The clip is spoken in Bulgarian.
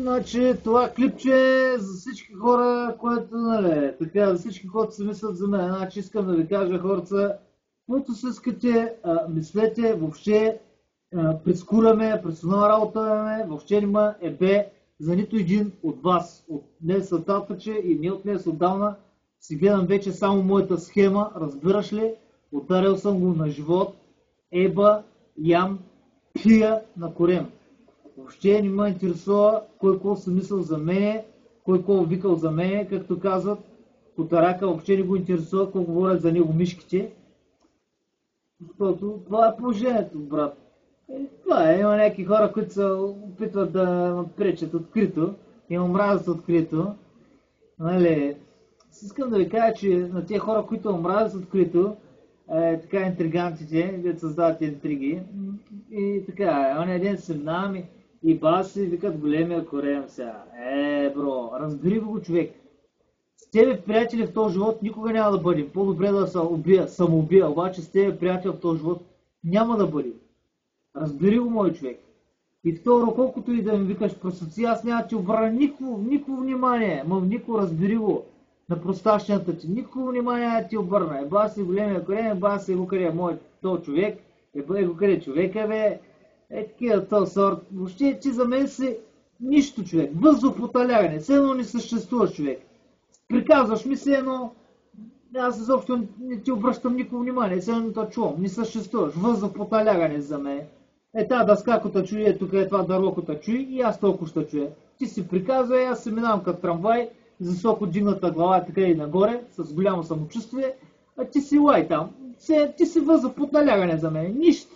Значи това клипче е за всички хора, които, нали, така, за всички, които си мислят за мен. Значи искам да ви кажа, хорца, което си искате, мислете, въобще прескураме, персонал работа, въобще нема ебе за нито един от вас. От днес нататъче и не от днес отдавна си гледам вече само моята схема, разбираш ли? Ударил съм го на живот, еба, ям, пия на корем. Въобще не ме интересува кой какво си мислил за мене, кой какво викал за мене, както казват. Котарака въобще не го интересува, какво говорят за него мишките. Защото това е положението, брат. Това е, има някакви хора, които се опитват да ме пречат открито, има мразят открито. Нали, искам да ви кажа, че на тези хора, които омразят открито, така интригантите, които създават интриги, и така, оня ден се минавам и баси викат големия корем сега. Бро, разбери го, човек. С тебе, приятели, в този живот никога няма да бъдем. По-добре да се самоубия, обаче с тебе, приятел, в този живот няма да бъдем. Разбери го, мой човек. И второ, колкото и да ми викаш просоци, аз няма да ти обърна никакво внимание. Нико, разбери го на простащината ти. Никакво внимание няма да ти обърна. Еба си големия корем, еба си го къде е мой то човек, еба го къде човека, бе. Такива този сорт. Въобще ти за мен си нищо, човек. Въздух по талягане. Все едно не съществуваш, човек. Приказваш ми се едно, аз изобщо не ти обръщам никакво внимание, все едно те чувам, не съществуваш. Въздух по талягане за мен. Тази дъска, ако те чуе, тук е това дърво, ако те чуе, и аз толкова ще чуя. Ти си приказва, аз се минавам като трамвай, с високо дигната глава така и нагоре, с голямо самочувствие, а ти си лай там. Ти си въздух по талягане за мен. Нищо.